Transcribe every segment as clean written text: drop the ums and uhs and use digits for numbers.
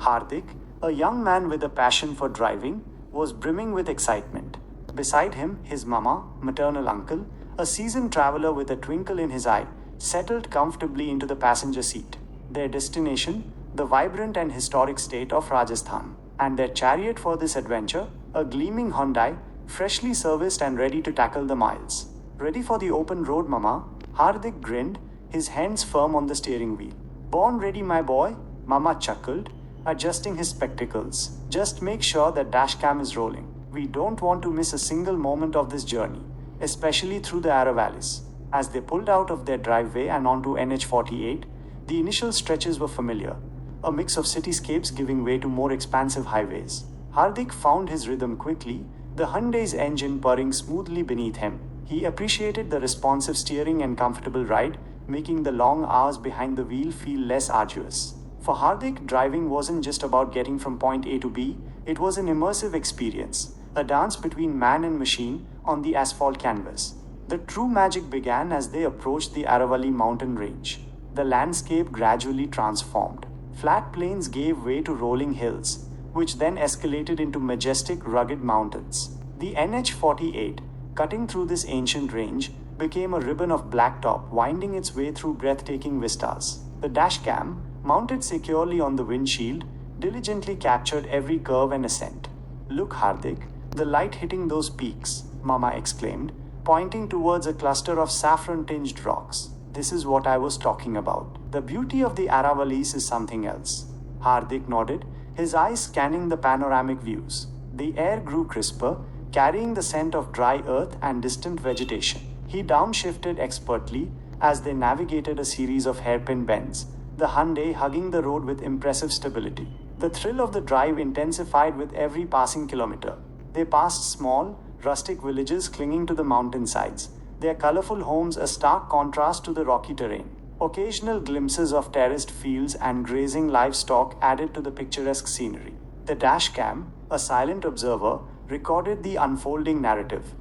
Hardik, a young man with a passion for driving, was brimming with excitement. Beside him, his mama, maternal uncle, a seasoned traveler with a twinkle in his eye, settled comfortably into the passenger seat. Their destination, the vibrant and historic state of Rajasthan, and their chariot for this adventure, a gleaming Hyundai, freshly serviced and ready to tackle the miles. Ready for the open road, Mama? Hardik grinned, his hands firm on the steering wheel. Born ready, my boy? Mama chuckled, adjusting his spectacles. Just make sure that dashcam is rolling. We don't want to miss a single moment of this journey, especially through the Aravallis. As they pulled out of their driveway and onto Nh48, the initial stretches were familiar, a mix of cityscapes giving way to more expansive highways. Hardik found his rhythm quickly, the Hyundai's engine purring smoothly beneath him. He appreciated the responsive steering and comfortable ride, making the long hours behind the wheel feel less arduous. For Hardik, driving wasn't just about getting from point A to B, it was an immersive experience, a dance between man and machine on the asphalt canvas. The true magic began as they approached the Aravalli mountain range. The landscape gradually transformed. Flat plains gave way to rolling hills, which then escalated into majestic, rugged mountains. The Nh48, cutting through this ancient range, became a ribbon of blacktop winding its way through breathtaking vistas. The dashcam, mounted securely on the windshield, diligently captured every curve and ascent. Look, Hardik, the light hitting those peaks, Mama exclaimed, pointing towards a cluster of saffron-tinged rocks. This is what I was talking about. The beauty of the Aravallis is something else. Hardik nodded, his eyes scanning the panoramic views. The air grew crisper, carrying the scent of dry earth and distant vegetation. He downshifted expertly as they navigated a series of hairpin bends, the Hyundai hugging the road with impressive stability. The thrill of the drive intensified with every passing kilometer. They passed small, rustic villages clinging to the mountainsides, their colorful homes a stark contrast to the rocky terrain. Occasional glimpses of terraced fields and grazing livestock added to the picturesque scenery. The dashcam, a silent observer, recorded the unfolding narrative.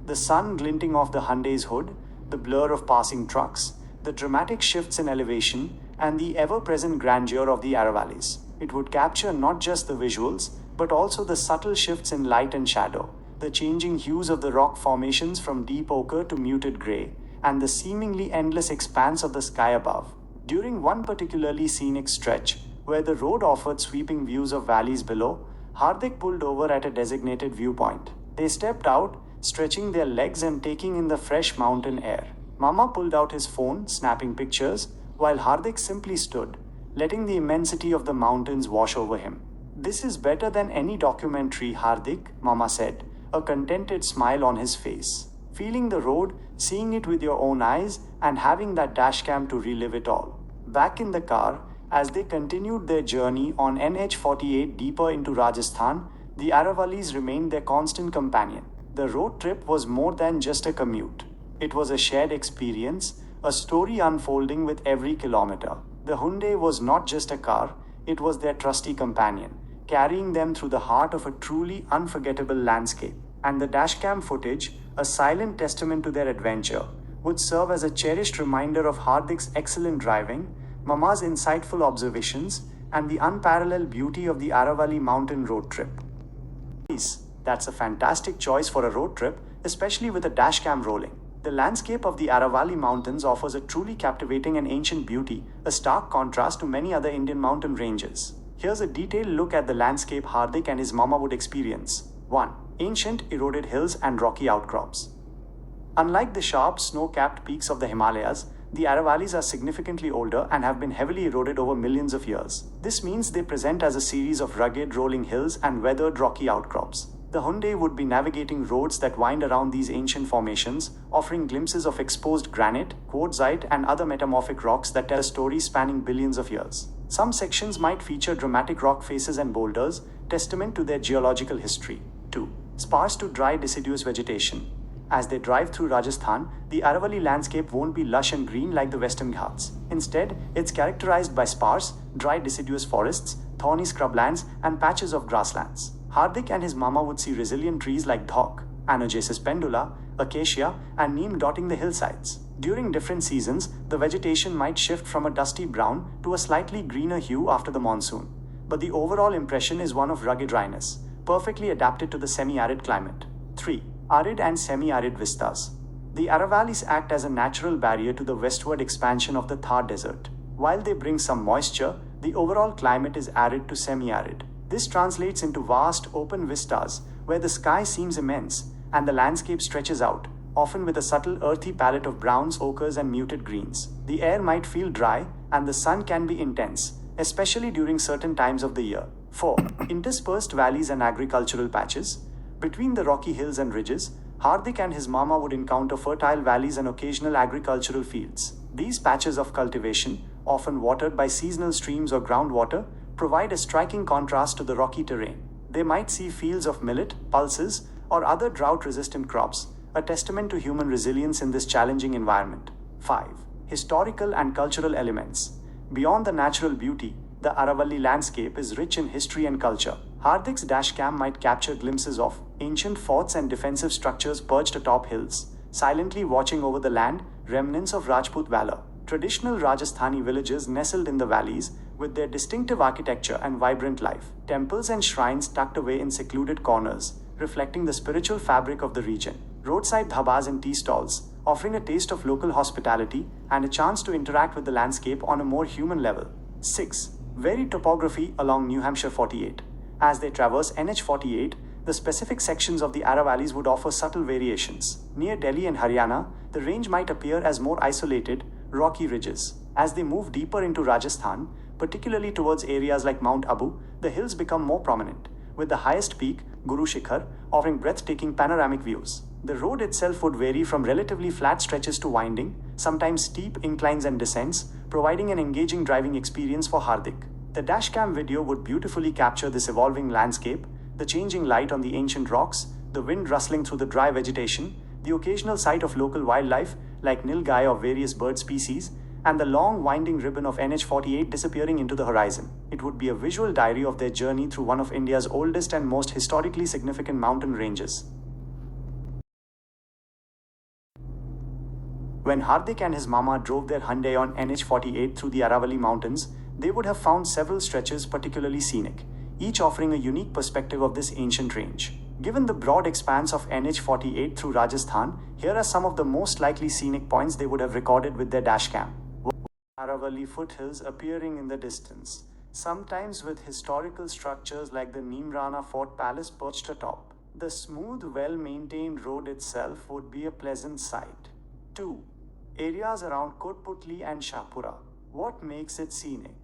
The sun glinting off the Hyundai's hood, the blur of passing trucks, the dramatic shifts in elevation, and the ever-present grandeur of the Aravallis. It would capture not just the visuals, but also the subtle shifts in light and shadow, the changing hues of the rock formations from deep ochre to muted gray, and the seemingly endless expanse of the sky above. During one particularly scenic stretch, where the road offered sweeping views of valleys below, Hardik pulled over at a designated viewpoint. They stepped out, stretching their legs and taking in the fresh mountain air. Mama pulled out his phone, snapping pictures, while Hardik simply stood, letting the immensity of the mountains wash over him. This is better than any documentary, Hardik, Mama said, a contented smile on his face. Feeling the road, seeing it with your own eyes, and having that dashcam to relive it all. Back in the car, as they continued their journey on Nh48 deeper into Rajasthan, the Aravallis remained their constant companion. The road trip was more than just a commute. It was a shared experience, a story unfolding with every kilometer. The Hyundai was not just a car, it was their trusty companion, carrying them through the heart of a truly unforgettable landscape. And the dashcam footage, a silent testament to their adventure, would serve as a cherished reminder of Hardik's excellent driving, Mama's insightful observations, and the unparalleled beauty of the Aravalli mountain road trip. That's a fantastic choice for a road trip, especially with a dashcam rolling. The landscape of the Aravalli Mountains offers a truly captivating and ancient beauty, a stark contrast to many other Indian mountain ranges. Here's a detailed look at the landscape Hardik and his mama would experience. 1. Ancient eroded hills and rocky outcrops. Unlike the sharp, snow-capped peaks of the Himalayas, the Aravallis are significantly older and have been heavily eroded over millions of years. This means they present as a series of rugged, rolling hills and weathered rocky outcrops. The Hyundai would be navigating roads that wind around these ancient formations, offering glimpses of exposed granite, quartzite, and other metamorphic rocks that tell a story spanning billions of years. Some sections might feature dramatic rock faces and boulders, testament to their geological history. 2. Sparse to dry deciduous vegetation. As they drive through Rajasthan, the Aravalli landscape won't be lush and green like the Western Ghats. Instead, it's characterized by sparse, dry deciduous forests, thorny scrublands, and patches of grasslands. Hardik and his mama would see resilient trees like dhok, Anogesis pendula, acacia, and neem dotting the hillsides. During different seasons, the vegetation might shift from a dusty brown to a slightly greener hue after the monsoon. but the overall impression is one of rugged dryness, perfectly adapted to the semi-arid climate. 3. Arid and semi-arid vistas. The Aravallis act as a natural barrier to the westward expansion of the Thar Desert. While they bring some moisture, the overall climate is arid to semi-arid. This translates into vast open vistas where the sky seems immense and the landscape stretches out, often with a subtle earthy palette of browns, ochres, and muted greens. The air might feel dry and the sun can be intense, especially during certain times of the year. 4. Interspersed valleys and agricultural patches. Between the rocky hills and ridges, Hardik and his mama would encounter fertile valleys and occasional agricultural fields. These patches of cultivation, often watered by seasonal streams or groundwater, provide a striking contrast to the rocky terrain. They might see fields of millet, pulses, or other drought-resistant crops, a testament to human resilience in this challenging environment. 5. Historical and cultural elements. Beyond the natural beauty, the Aravalli landscape is rich in history and culture. Hardik's dashcam might capture glimpses of ancient forts and defensive structures perched atop hills, silently watching over the land, remnants of Rajput valor. Traditional Rajasthani villages nestled in the valleys, with their distinctive architecture and vibrant life. Temples and shrines tucked away in secluded corners, reflecting the spiritual fabric of the region. Roadside dhabas and tea stalls, offering a taste of local hospitality and a chance to interact with the landscape on a more human level. 6. Varied topography along New Hampshire 48. As they traverse NH48, the specific sections of the Aravallis would offer subtle variations. Near Delhi and Haryana, the range might appear as more isolated, rocky ridges. As they move deeper into Rajasthan, particularly towards areas like Mount Abu, the hills become more prominent, with the highest peak, Guru Shikhar, offering breathtaking panoramic views. The road itself would vary from relatively flat stretches to winding, sometimes steep inclines and descents, providing an engaging driving experience for Hardik. The dashcam video would beautifully capture this evolving landscape, the changing light on the ancient rocks, the wind rustling through the dry vegetation, the occasional sight of local wildlife like nilgai of various bird species, and the long winding ribbon of NH48 disappearing into the horizon. It would be a visual diary of their journey through one of India's oldest and most historically significant mountain ranges. When Hardik and his mama drove their Hyundai on NH48 through the Aravalli Mountains, they would have found several stretches particularly scenic, each offering a unique perspective of this ancient range. Given the broad expanse of NH48 through Rajasthan, here are some of the most likely scenic points they would have recorded with their dashcam. Aravalli foothills appearing in the distance, sometimes with historical structures like the Neemrana Fort Palace perched atop. The smooth, well-maintained road itself would be a pleasant sight. 2. Areas around Kotputli and Shahpura. What makes it scenic?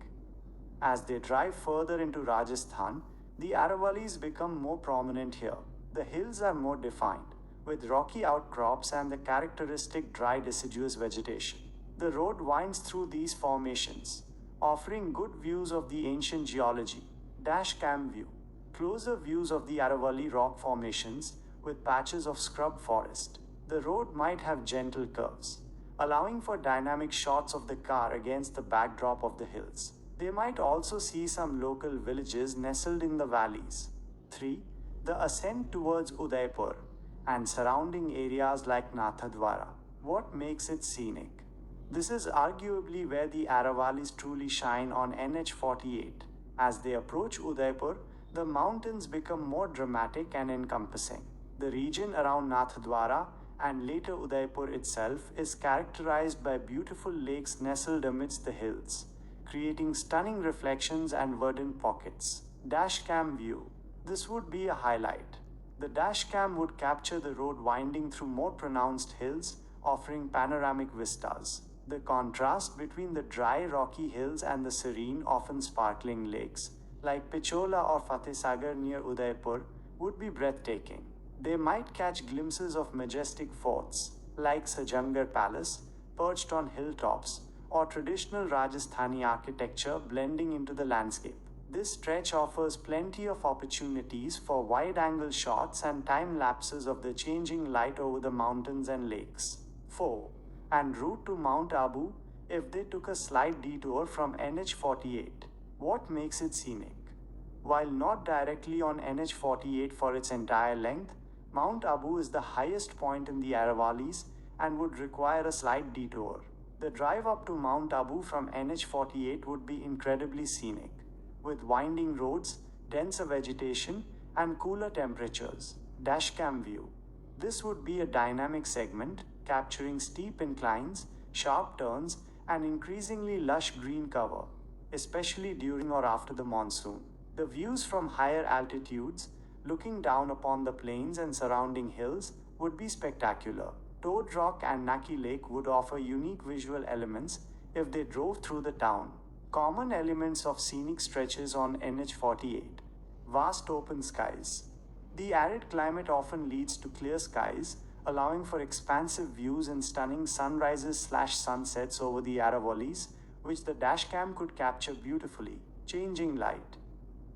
As they drive further into Rajasthan, the Aravallis become more prominent here. The hills are more defined, with rocky outcrops and the characteristic dry deciduous vegetation. The road winds through these formations, offering good views of the ancient geology. Dashcam view. Closer views of the Aravalli rock formations with patches of scrub forest. The road might have gentle curves, allowing for dynamic shots of the car against the backdrop of the hills. They might also see some local villages nestled in the valleys. 3. The ascent towards Udaipur and surrounding areas like Nathadwara. What makes it scenic? This is arguably where the Aravallis truly shine on NH48. As they approach Udaipur, the mountains become more dramatic and encompassing. The region around Nathadwara and later Udaipur itself is characterized by beautiful lakes nestled amidst the hills, creating stunning reflections and verdant pockets. Dashcam view. This would be a highlight. The dashcam would capture the road winding through more pronounced hills, offering panoramic vistas. The contrast between the dry rocky hills and the serene, often sparkling lakes, like Pichola or Fatehsagar near Udaipur, would be breathtaking. They might catch glimpses of majestic forts, like Sajangarh Palace, perched on hilltops, or traditional Rajasthani architecture blending into the landscape. This stretch offers plenty of opportunities for wide-angle shots and time lapses of the changing light over the mountains and lakes. 4. En route to Mount Abu, if they took a slight detour from NH48. What makes it scenic? While not directly on NH48 for its entire length, Mount Abu is the highest point in the Aravallis and would require a slight detour. The drive up to Mount Abu from NH48 would be incredibly scenic, with winding roads, denser vegetation, and cooler temperatures. Dashcam view. This would be a dynamic segment, capturing steep inclines, sharp turns, and increasingly lush green cover, especially during or after the monsoon. The views from higher altitudes, looking down upon the plains and surrounding hills, would be spectacular. Toad Rock and Naki Lake would offer unique visual elements if they drove through the town. Common elements of scenic stretches on NH48. Vast open skies. The arid climate often leads to clear skies, allowing for expansive views and stunning sunrises/sunsets over the Aravallis, which the dashcam could capture beautifully. Changing light.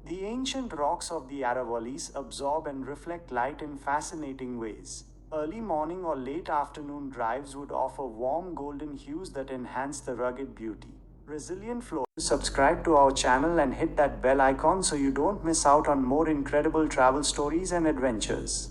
The ancient rocks of the Aravallis absorb and reflect light in fascinating ways. Early morning or late afternoon drives would offer warm golden hues that enhance the rugged beauty. Resilient flow. Subscribe to our channel and hit that bell icon so you don't miss out on more incredible travel stories and adventures.